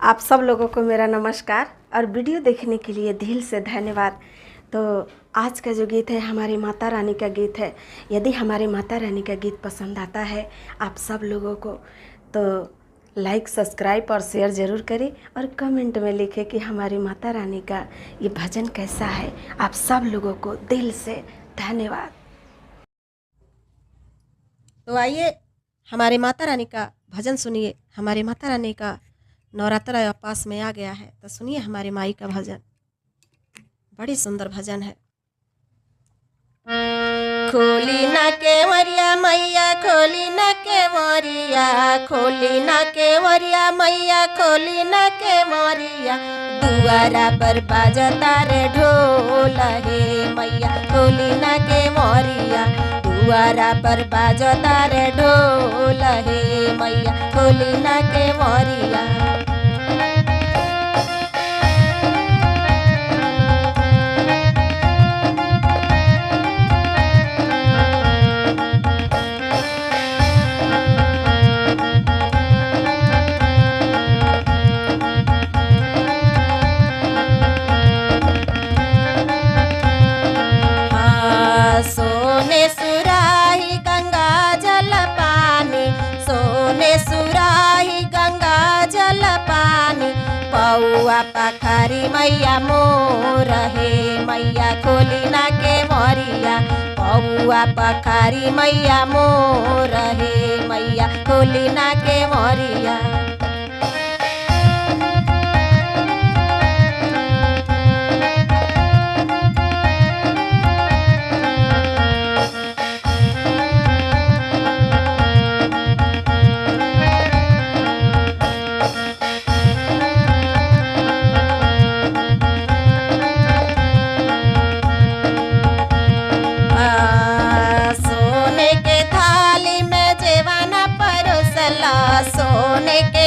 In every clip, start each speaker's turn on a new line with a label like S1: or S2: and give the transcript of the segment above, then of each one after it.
S1: आप सब लोगों को मेरा नमस्कार और वीडियो देखने के लिए दिल से धन्यवाद। तो आज का जो गीत है हमारी माता रानी का गीत है। यदि हमारी माता रानी का गीत पसंद आता है आप सब लोगों को तो लाइक, सब्सक्राइब और शेयर ज़रूर करें और कमेंट में लिखें कि हमारी माता रानी का ये भजन कैसा है। आप सब लोगों को दिल से धन्यवाद।
S2: तो आइए हमारे माता रानी का भजन सुनिए। हमारे माता रानी का नवरात्र पास में आ गया है तो सुनिए हमारी माई का भजन। बड़ी सुंदर भजन है। खोली ना केवरिया मैया, खोली ना केवरिया, खोली ना केवरिया मैया, खोली ना केवरिया। दुआरा पर बाजता रे ढोल हे मैया, खोली ना केवरिया। दुआरा पर बाजता रे ढोल हे मैया, खोली ना केवरिया। सोने सुराही गंगा जल पानी, सोने सुराही गंगा जल पानी। पौआ पखारी मैया मोर हे मैया, खोली ना केवरिया। पौआ पखारी मैया मोर हे मैया, खोली ना केवरिया। सोने के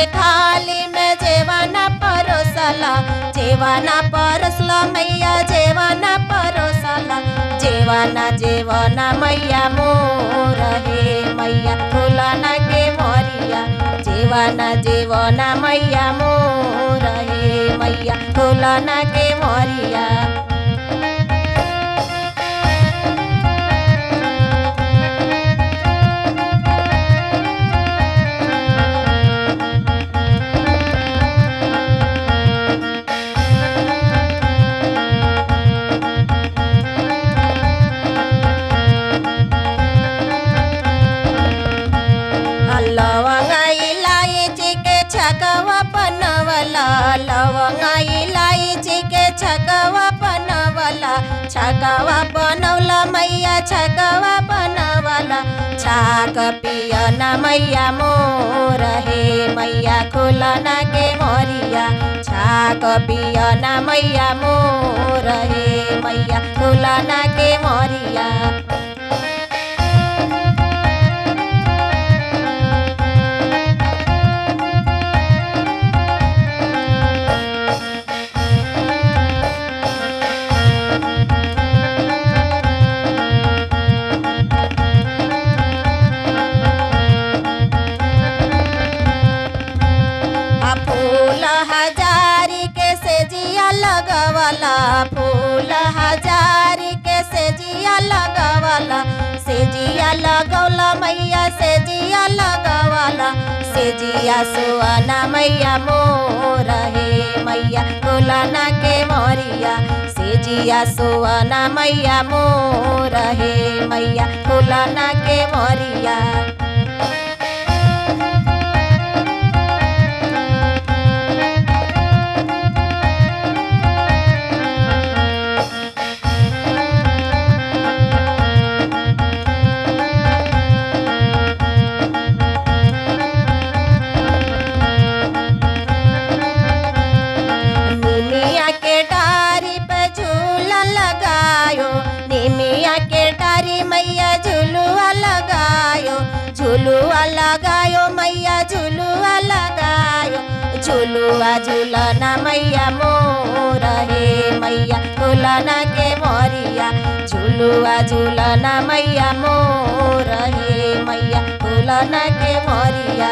S2: थाली में जेवाना परोसला, जेवाना परोसला मैया, जेवाना परोसला। जेवाना जेवाना मैया मोर हे मैया, खोला ना केवरिया। जेवाना जेवाना मैया मोर हे मैया, खोला ना केवरिया। लवंगा इलायची के छकवा बनवला, लवंगा इलायची के छकवा बनवला। छकवा बनवला मैया, छकवा बनवला। छाक पियना मैया मोर हे मैया, खोला ना केवरिया। छाक पियना मैया मोर हे मैया, खोला ना केवरिया। फूल हजारी के सेजिया लगवला, फूल हजारी के सेजिया लगवला। सेजिया लगवला मैया, सेजिया लगवला। सेजिया सुआना मैया मोर हे मैया, खोला ना केवरिया। सेजिया सुआना मैया मोर हे मैया, खोला ना केवरिया। निमिया के डारी पे झूला लगायो, निमिया के डारी मैया झूलुआ लगायो। झूलुआ लगायो मैया, झूलुआ लगायो। झूलुआ झूलना मैया मोर हे मैया, खोला ना केवरिया। झूलुआ झूलना मैया मोर हे मैया, खोला ना केवरिया।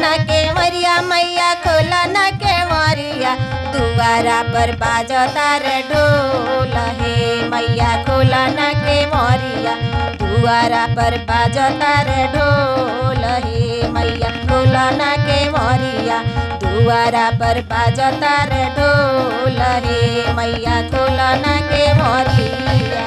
S2: ना के मरिया मैया खोला ना के मरिया दुआरा पर बाजता रे ढोल हे मैया खोला ना के मरिया दुआरा पर बाजता रे ढोल हे मैया खोला ना के मरिया दुआरा पर बाजता रे ढोल हे मैया खोला ना के मरिया।